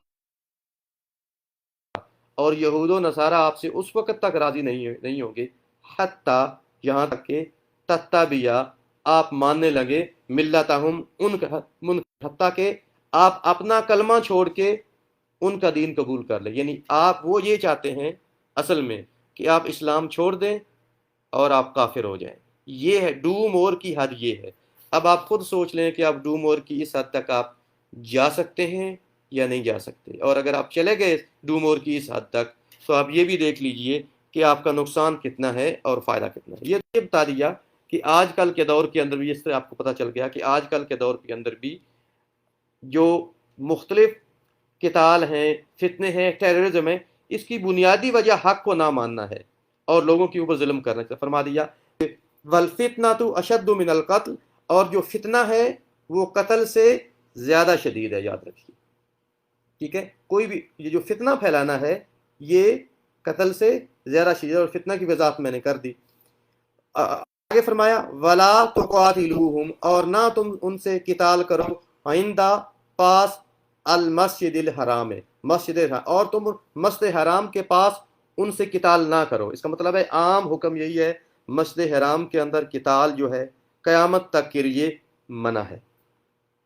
[SPEAKER 1] اور یہود و نصارہ آپ سے اس وقت تک راضی نہیں ہوں گے، حتیٰ، یہاں تک کہ تتبعوا، آپ ماننے لگے، ملتہم، حتیٰ کہ آپ اپنا کلمہ چھوڑ کے ان کا دین قبول کر لیں۔ یعنی وہ یہ چاہتے ہیں اصل میں کہ آپ اسلام چھوڑ دیں اور آپ کافر ہو جائیں۔ یہ ہے ڈو مور کی حد، یہ ہے۔ اب آپ خود سوچ لیں کہ آپ ڈو مور کی اس حد تک آپ جا سکتے ہیں یا نہیں جا سکتے، اور اگر آپ چلے گئے ڈو مور کی اس حد تک تو آپ یہ بھی دیکھ لیجئے کہ آپ کا نقصان کتنا ہے اور فائدہ کتنا ہے۔ یہ بتا دیا کہ آج کل کے دور کے اندر بھی، اس طرح آپ کو پتہ چل گیا کہ آج کل کے دور کے اندر بھی جو مختلف قتال ہیں، فتنے ہیں، ٹیررزم ہے، اس کی بنیادی وجہ حق کو نہ ماننا ہے اور لوگوں کے اوپر ظلم کرنا ہے۔ فرما دیا وَالْفِتْنَةُ أَشَدُّ مِنَ الْقَتْلِ، اور جو فتنہ ہے وہ قتل سے زیادہ شدید ہے، یاد رکھیے، ٹھیک ہے۔ کوئی بھی یہ جو فتنہ پھیلانا ہے یہ قتل سے زیادہ شدید ہے، اور فتنہ کی وضاحت میں نے کر دی۔ آگے فرمایا وَلَا تُقَاتِلُوهُمْ، اور نہ تم ان سے قتال کرو، عند پاس المسجد الحرام، مسجد حرام، اور تم مسجد حرام کے پاس ان سے قتال نہ کرو۔ اس کا مطلب ہے عام حکم یہی ہے، مسجد حرام کے اندر قتال جو ہے قیامت تک کے لیے منع ہے،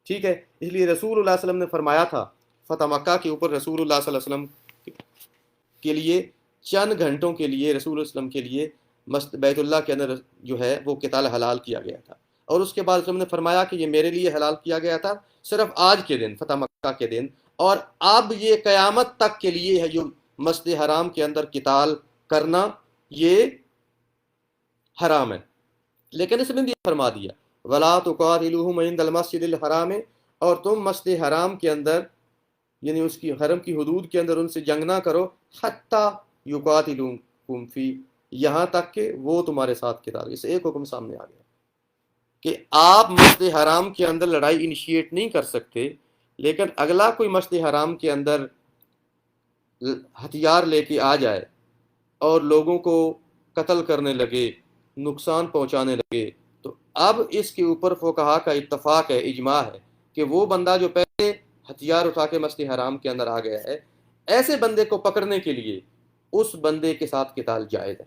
[SPEAKER 1] ٹھیک ہے۔ اس لیے رسول اللہ صلی اللہ علیہ وسلم نے فرمایا تھا فتح مکہ کے اوپر رسول اللہ صلی اللہ علیہ وسلم کے لیے چند گھنٹوں کے لیے رسول اللہ علیہ وسلم کے لیے بیت اللہ کے اندر جو ہے وہ قتال حلال کیا گیا تھا، اور اس کے بعد رسول نے فرمایا کہ یہ میرے لیے حلال کیا گیا تھا صرف آج کے دن، فتح مکہ کے دن، اور اب یہ قیامت تک کے لیے ہے جو مسجد حرام کے اندر قتال کرنا یہ حرام ہے۔ لیکن اس میں بھی فرما دیا وَلَا تُقَاتِلُوهُمْ عِنْدَ الْمَسْجِدِ الْحَرَامِ، اور تم مسجد حرام کے اندر یعنی اس کی حرم کی حدود کے اندر ان سے جنگ نہ کرو حتیٰ یقاتلوکم فی، یہاں تک کہ وہ تمہارے ساتھ قتال، اس ایک حکم سامنے آ گیا کہ آپ مسجد حرام کے اندر لڑائی انیشیٹ نہیں کر سکتے، لیکن اگلا کوئی مسجد حرام کے اندر ہتھیار لے کے آ جائے اور لوگوں کو قتل کرنے لگے، نقصان پہنچانے لگے، تو اب اس کے اوپر فقہا کا اتفاق ہے، اجماع ہے کہ وہ بندہ جو پہلے ہتھیار اٹھا کے مسجد حرام کے اندر آ گیا ہے، ایسے بندے کو پکڑنے کے لیے اس بندے کے ساتھ قتال جائز ہے۔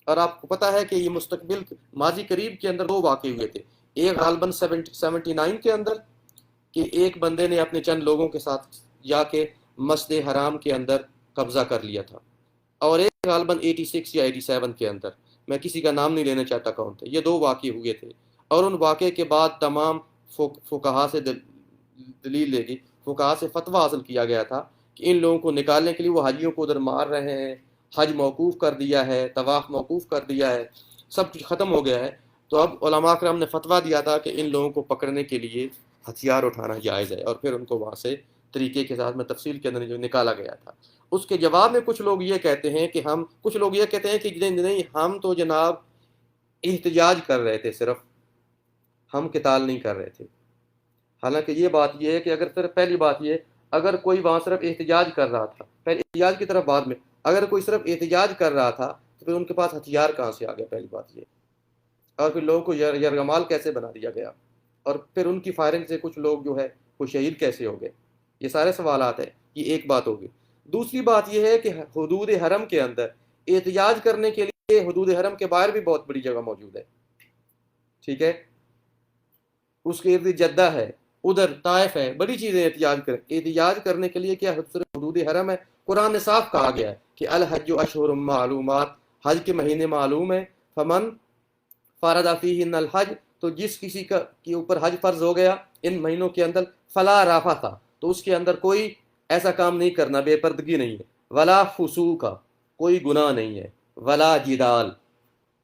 [SPEAKER 1] اور آپ کو پتہ ہے کہ یہ مستقبل ماضی قریب کے اندر دو واقع ہوئے تھے، ایک غالباً 79 کے اندر کہ ایک بندے نے اپنے چند لوگوں کے ساتھ جا کے مسجد حرام کے اندر قبضہ کر لیا تھا، اور ایک غالباً 86 یا 87 کے اندر، میں کسی کا نام نہیں لینا چاہتا کون تھے، یہ دو واقع ہوئے تھے، اور ان واقعے کے بعد تمام فقہا سے دلیل لے گئی، فقہا سے فتویٰ حاصل کیا گیا تھا کہ ان لوگوں کو نکالنے کے لیے وہ حاجیوں کو ادھر مار رہے ہیں، حج موقوف کر دیا ہے، طواف موقوف کر دیا ہے، سب کچھ ختم ہو گیا ہے، تو اب علماء کرام نے فتویٰ دیا تھا کہ ان لوگوں کو پکڑنے کے لیے ہتھیار اٹھانا جائز ہے، اور پھر ان کو وہاں سے طریقے کے ساتھ میں تفصیل کے اندر جو نکالا گیا تھا۔ اس کے جواب میں کچھ لوگ یہ کہتے ہیں کہ نہیں، ہم تو جناب احتجاج کر رہے تھے، صرف ہم قتال نہیں کر رہے تھے۔ حالانکہ یہ بات یہ ہے کہ اگر صرف پہلی بات یہ، اگر کوئی وہاں صرف احتجاج کر رہا تھا، پہلے احتجاج کی طرف بعد میں، اگر کوئی صرف احتجاج کر رہا تھا تو پھر ان کے پاس ہتھیار کہاں سے آ گیا، پہلی بات یہ، اور پھر لوگوں کو یرغمال کیسے بنا دیا گیا، اور پھر ان کی فائرنگ سے کچھ لوگ جو ہے وہ شہید کیسے ہو گئے، یہ سارے سوالات ہیں، یہ ایک بات ہوگی۔ دوسری بات یہ ہے کہ حدود حرم کے اندر احتجاج کرنے کے لیے حدود حرم کے باہر بھی بہت بڑی جگہ موجود ہے، ٹھیک ہے، اس کے ارد جدہ ہے، ادھر طائف ہے، بڑی چیزیں احتجاج کرنے کے لیے کیا صرف حدود حرم ہے؟ قرآن نے صاف کہا گیا ہے کہ الحج اشہر معلومات، حج کے مہینے معلوم ہے، فمن فرض فیہن الحج، تو جس کسی کا کے اوپر حج فرض ہو گیا ان مہینوں کے اندر، فلا رفث، تو اس کے اندر کوئی ایسا کام نہیں کرنا، بے پردگی نہیں ہے، ولا فسوق، کوئی گناہ نہیں ہے، ولا جدال،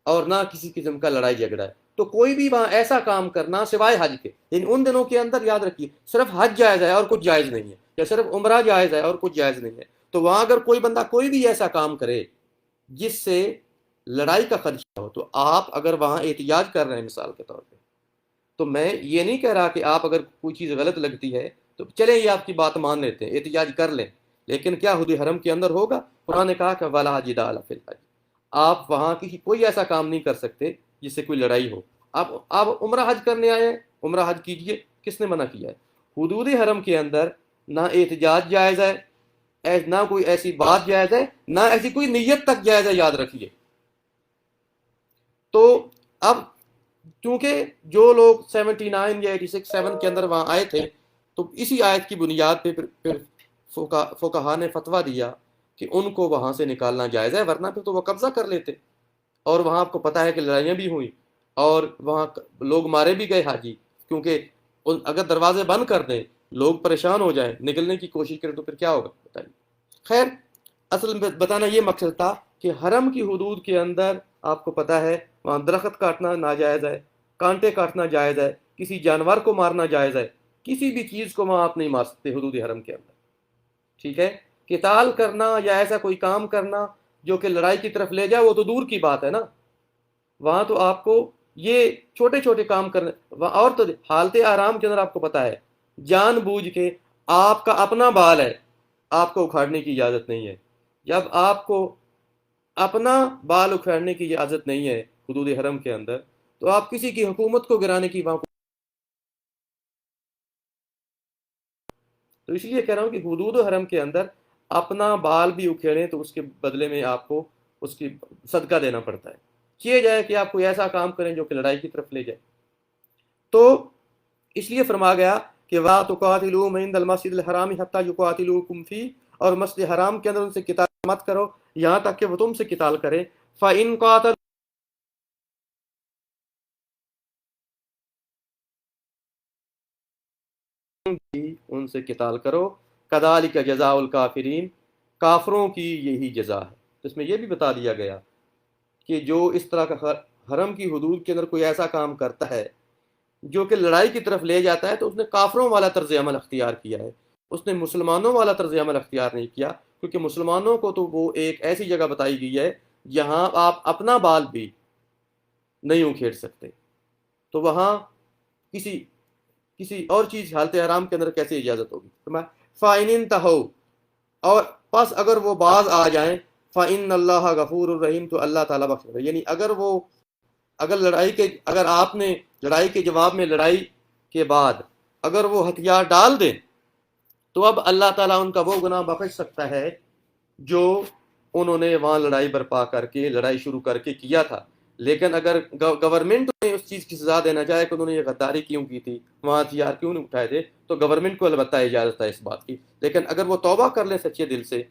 [SPEAKER 1] اور نہ کسی قسم کا لڑائی جھگڑا ہے۔ تو کوئی بھی وہاں ایسا کام کرنا سوائے حج کے، یعنی ان دنوں کے اندر یاد رکھیے صرف حج جائز ہے اور کچھ جائز نہیں ہے، یا صرف عمرہ جائز ہے اور کچھ جائز نہیں ہے، تو وہاں اگر کوئی بندہ کوئی بھی ایسا کام کرے جس سے لڑائی کا خدشہ ہو، تو آپ اگر وہاں احتجاج کر رہے ہیں مثال کے طور پہ، تو میں یہ نہیں کہہ رہا کہ آپ اگر کوئی چیز غلط لگتی ہے تو چلیں یہ آپ کی بات مان لیتے ہیں، احتجاج کر لیں، لیکن کیا حدود حرم کے اندر ہوگا؟ قرآن نے کہا کہ ولا جدال فی الحج، آپ وہاں کوئی ایسا کام نہیں کر سکتے جس سے کوئی لڑائی ہو۔ آپ عمرہ حج کرنے آئے ہیں، عمرہ حج کیجئے، کس نے منع کیا ہے؟ حدود حرم کے اندر نہ احتجاج جائز ہے، نہ کوئی ایسی بات جائز ہے، نہ ایسی کوئی نیت تک جائز ہے، یاد رکھیے۔ تو اب کیونکہ جو لوگ 79 یا 86 کے اندر وہاں آئے تھے، تو اسی آیت کی بنیاد پہ پھر فقہا نے فتویٰ دیا کہ ان کو وہاں سے نکالنا جائز ہے، ورنہ پھر تو وہ قبضہ کر لیتے، اور وہاں آپ کو پتہ ہے کہ لڑائیاں بھی ہوئیں اور وہاں لوگ مارے بھی گئے حاجی، کیونکہ اگر دروازے بند کر دیں، لوگ پریشان ہو جائیں، نکلنے کی کوشش کریں، تو پھر کیا ہوگا بتائیے۔ خیر، اصل میں بتانا یہ مقصد تھا کہ حرم کی حدود کے اندر آپ کو پتہ ہے وہاں درخت کاٹنا ناجائز ہے، کانٹے کاٹنا جائز ہے، کسی جانور کو مارنا جائز ہے، کسی بھی چیز کو وہاں آپ نہیں مار سکتے حدود حرم کے اندر، ٹھیک ہے۔ قتال کرنا یا ایسا کوئی کام کرنا جو کہ لڑائی کی طرف لے جائے وہ تو دور کی بات ہے نا، وہاں تو آپ کو یہ چھوٹے چھوٹے کام کرنے، اور تو حالت آرام کے اندر آپ کو پتہ ہے جان بوجھ کے آپ کا اپنا بال ہے آپ کو اکھاڑنے کی اجازت نہیں ہے، جب آپ کو اپنا بال اکھاڑنے کی اجازت نہیں ہے حدود حرم کے اندر، تو آپ کسی کی حکومت کو گرانے کی وہاں، تو اس لیے کہہ رہا ہوں کہ حدود حرم کے اندر اپنا بال بھی اکھیڑیں تو اس کے بدلے میں آپ کو اس کی صدقہ دینا پڑتا ہے، کیے جائے کہ آپ کوئی ایسا کام کریں جو کہ لڑائی کی طرف لے جائے۔ تو اس لیے فرما گیا کہ وا تقاتلوہم عند المسجد الحرام حتی یقاتلوکم فی، اور مسجد حرام کے اندر ان سے قتال مت کرو یہاں تک کہ وہ تم سے قتال کریں. فَإِن قاتل ان سے قتال کرو. کذالک جزاء الکافرین، کافروں کی یہی جزا ہے. اس میں یہ بھی بتا دیا گیا کہ جو اس طرح کا حرم کی حدود کے اندر کوئی ایسا کام کرتا ہے جو کہ لڑائی کی طرف لے جاتا ہے، تو اس نے کافروں والا طرز عمل اختیار کیا ہے، اس نے مسلمانوں والا طرز عمل اختیار نہیں کیا. کیونکہ مسلمانوں کو تو وہ ایک ایسی جگہ بتائی گئی ہے جہاں آپ اپنا بال بھی نہیں اکھیڑ سکتے، تو وہاں کسی اور چیز حالت حرام کے اندر کیسے اجازت ہوگی. فَإِنِ انتہوا، اور پس اگر وہ باز آ جائیں، فَإِنَّ اللَّهَ غَفُورٌ الرحیم، تو اللہ تعالیٰ بخش ہے. یعنی اگر آپ نے لڑائی کے جواب میں لڑائی کے بعد اگر وہ ہتھیار ڈال دیں تو اب اللہ تعالیٰ ان کا وہ گناہ بخش سکتا ہے جو انہوں نے وہاں لڑائی برپا کر کے لڑائی شروع کر کے کیا تھا. لیکن اگر گورنمنٹ نے اس چیز کی سزا دینا چاہے کہ انہوں نے یہ غداری کیوں کی تھی، وہاں ہتھیار کیوں نہیں اٹھائے تھے، تو گورنمنٹ کو البتہ اجازت ہے اس بات کی. لیکن اگر وہ توبہ کر لیں سچے دل سے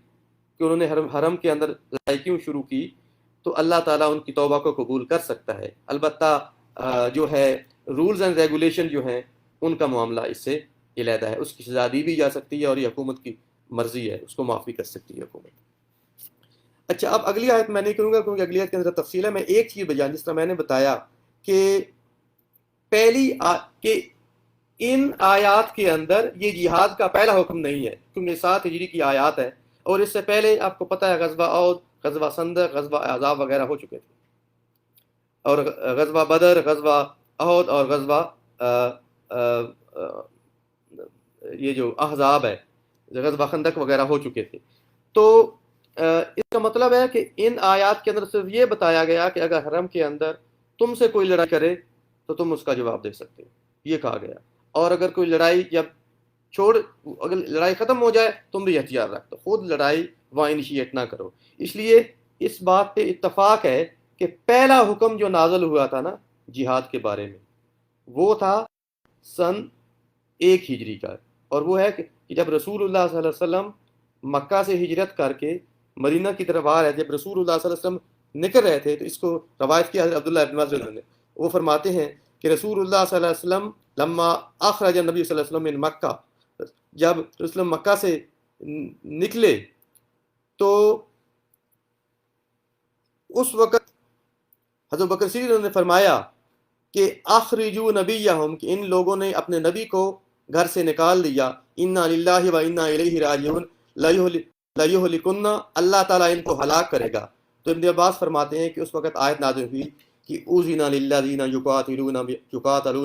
[SPEAKER 1] کہ انہوں نے حرم کے اندر لڑائی کیوں شروع کی، تو اللہ تعالیٰ ان کی توبہ کو قبول کر سکتا ہے. البتہ جو ہے رولز اینڈ ریگولیشن جو ہیں ان کا معاملہ اس سے علیحدہ ہے. اس کی سزا دی بھی جا سکتی ہے اور یہ حکومت کی مرضی ہے، اس کو معافی کر سکتی ہے حکومت. اچھا، اب اگلی آیت میں نہیں کروں گا کیونکہ اگلی آیت کے اندر تفصیل ہے. میں ایک چیز بیان، جس طرح میں نے بتایا کہ کہ ان آیات کے اندر یہ جہاد کا پہلا حکم نہیں ہے، کیونکہ 7 ہجری کی آیات ہے، اور اس سے پہلے آپ کو پتہ ہے غزوہ احد، غزوہ خندق، غزوہ احزاب وغیرہ ہو چکے تھے، اور غزوہ بدر، غزوہ احد اور غزوہ یہ جو احزاب ہے، غزوہ خندق وغیرہ ہو چکے تھے. تو اس کا مطلب ہے کہ ان آیات کے اندر صرف یہ بتایا گیا کہ اگر حرم کے اندر تم سے کوئی لڑائی کرے تو تم اس کا جواب دے سکتے ہو، یہ کہا گیا. اور اگر کوئی لڑائی اگر لڑائی ختم ہو جائے تم بھی ہتھیار رکھ دو، خود لڑائی وہاں انیشیٹ نہ کرو. اس لیے اس بات پہ اتفاق ہے کہ پہلا حکم جو نازل ہوا تھا نا جہاد کے بارے میں، وہ تھا سن 1 ہجری کا، اور وہ ہے کہ جب رسول اللہ صلی اللہ علیہ وسلم مکہ سے ہجرت کر کے مدینہ کی طرف آ رہے تھے. جب رسول اللہ صلی اللہ علیہ وسلم نکل رہے تھے تو اس کو روایت کیا حضرت عبداللہ ابن مسعود نے، وہ فرماتے ہیں کہ رسول اللہ صلی اللہ علیہ وسلم لما اخرج النبی صلی اللہ علیہ وسلم من مکہ، جب رسول اللہ مکہ سے نکلے تو اس وقت حضرت بکر صدیق نے فرمایا کہ اخرجوا نبیہم، کہ ان لوگوں نے اپنے نبی کو گھر سے نکال دیا. انا للہ و انا الیہ راجعون لیہلکن، اللہ تعالیٰ ان کو ہلاک کرے گا. تو ابن عباس فرماتے ہیں کہ اس وقت آیت نازل ہوئی کہ اوذن للذین یقاتلون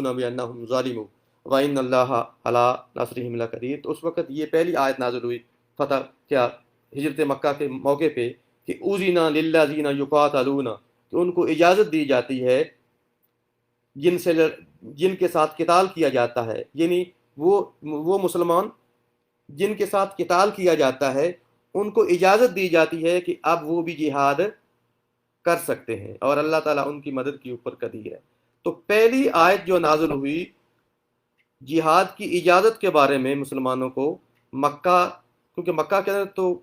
[SPEAKER 1] بانہم ظالمون وان اللہ علی نصرہم لقدیر. تو اس وقت یہ پہلی آیت نازل ہوئی فتح کیا ہجرت مکہ کے موقع پہ کہ اوذن للذین یقاتلون، کہ ان کو اجازت دی جاتی ہے جن کے ساتھ قتال کیا جاتا ہے، یعنی وہ مسلمان جن کے ساتھ قتال کیا جاتا ہے ان کو اجازت دی جاتی ہے کہ اب وہ بھی جہاد کر سکتے ہیں، اور اللہ تعالیٰ ان کی مدد کے اوپر قدیر ہے. تو پہلی آیت جو نازل ہوئی جہاد کی اجازت کے بارے میں مسلمانوں کو مکہ، کیونکہ مکہ کے اندر تو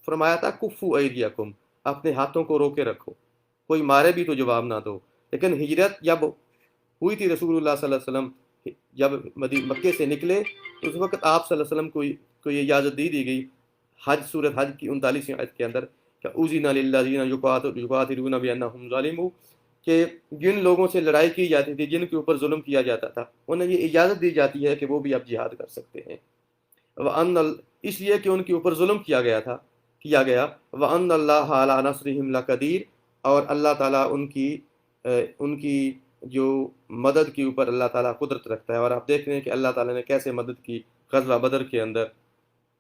[SPEAKER 1] فرمایا تھا کفو ایدیکم، اپنے ہاتھوں کو روکے رکھو، کوئی مارے بھی تو جواب نہ دو. لیکن ہجرت جب ہوئی تھی رسول اللہ صلی اللہ علیہ وسلم جب مکے سے نکلے تو اس وقت آپ صلی اللہ علیہ وسلم کو یہ اجازت دی گئی حج، سورۃ حج کی 39ویں آیت کے اندر کہ اوذن للذین یقاتلون بانہم ظالمون، کہ جن لوگوں سے لڑائی کی جاتی تھی، جن کے اوپر ظلم کیا جاتا تھا، انہیں یہ اجازت دی جاتی ہے کہ وہ بھی اب جہاد کر سکتے ہیں. اس لیے کہ ان کے اوپر ظلم کیا گیا. وَأَنَّ اللَّهَ عَلَىٰ نَصْرِهِمْ لَقَدِيرٌ، اور اللہ تعالیٰ ان کی جو مدد کے اوپر اللہ تعالیٰ قدرت رکھتا ہے. اور آپ دیکھ رہے ہیں کہ اللہ تعالیٰ نے کیسے مدد کی غزوہ بدر کے اندر،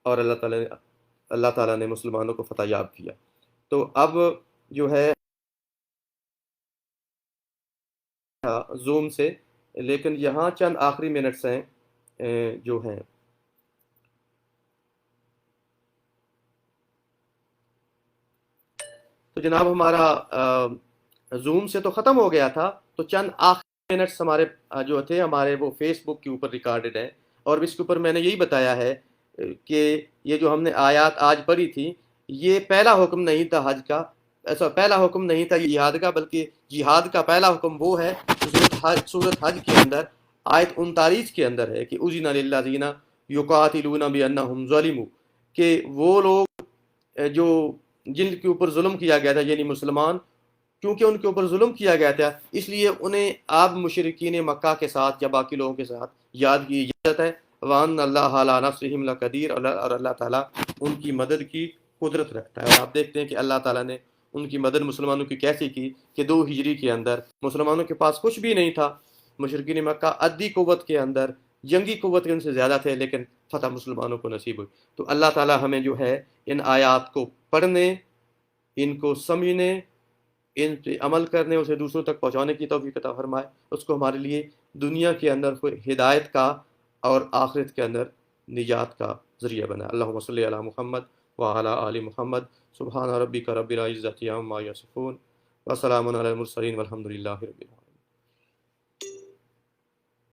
[SPEAKER 1] اور اللہ تعالیٰ نے مسلمانوں کو فتح یاب کیا. تو اب جو ہے زوم سے، لیکن یہاں چند آخری منٹس ہیں جو ہیں. تو جناب ہمارا زوم سے تو ختم ہو گیا تھا، تو چند آخری منٹس ہمارے جو تھے ہمارے وہ فیس بک کے اوپر ریکارڈڈ ہیں. اور اس کے اوپر میں نے یہی بتایا ہے کہ یہ جو ہم نے آیات آج پڑھی تھی، یہ پہلا حکم نہیں تھا حج کا، ایسا پہلا حکم نہیں تھا جہاد کا، بلکہ جہاد کا پہلا حکم وہ ہے سورۃ حج کے اندر آیت 39 کے اندر ہے کہ اذن للذین یقاتلون بانہم ظلموا، کہ وہ لوگ جو جن کے اوپر ظلم کیا گیا تھا، یعنی مسلمان، کیونکہ ان کے اوپر ظلم کیا گیا تھا اس لیے انہیں آپ مشرکین مکہ کے ساتھ یا باقی لوگوں کے ساتھ یاد کی اجازت ہے۔ وان اللہ علی نصرہم لقدیر، اور اللہ تعالیٰ ان کی مدد کی قدرت رکھتا ہے۔ اور آپ دیکھتے ہیں کہ اللہ تعالیٰ نے ان کی مدد مسلمانوں کی کیسی کی کہ 2 ہجری کے اندر مسلمانوں کے پاس کچھ بھی نہیں تھا، مشرکین مکہ ادی قوت کے اندر، جنگی قوت کے ان سے زیادہ تھے، لیکن فتح مسلمانوں کو نصیب ہوئی۔ تو اللہ تعالیٰ ہمیں جو ہے ان آیات کو پڑھنے، ان کو سمجھنے، ان پہ عمل کرنے، اسے دوسروں تک پہنچانے کی توفیق عطا فرمائے، اس کو ہمارے لیے دنیا کے اندر ہدایت کا اور آخرت کے اندر نجات کا ذریعہ بنا۔ اللہم صلی علی محمد وعلی آل محمد، سبحان ربک رب العزۃ عما یصفون، وسلام علی المرسلین والحمد للہ رب العالمین۔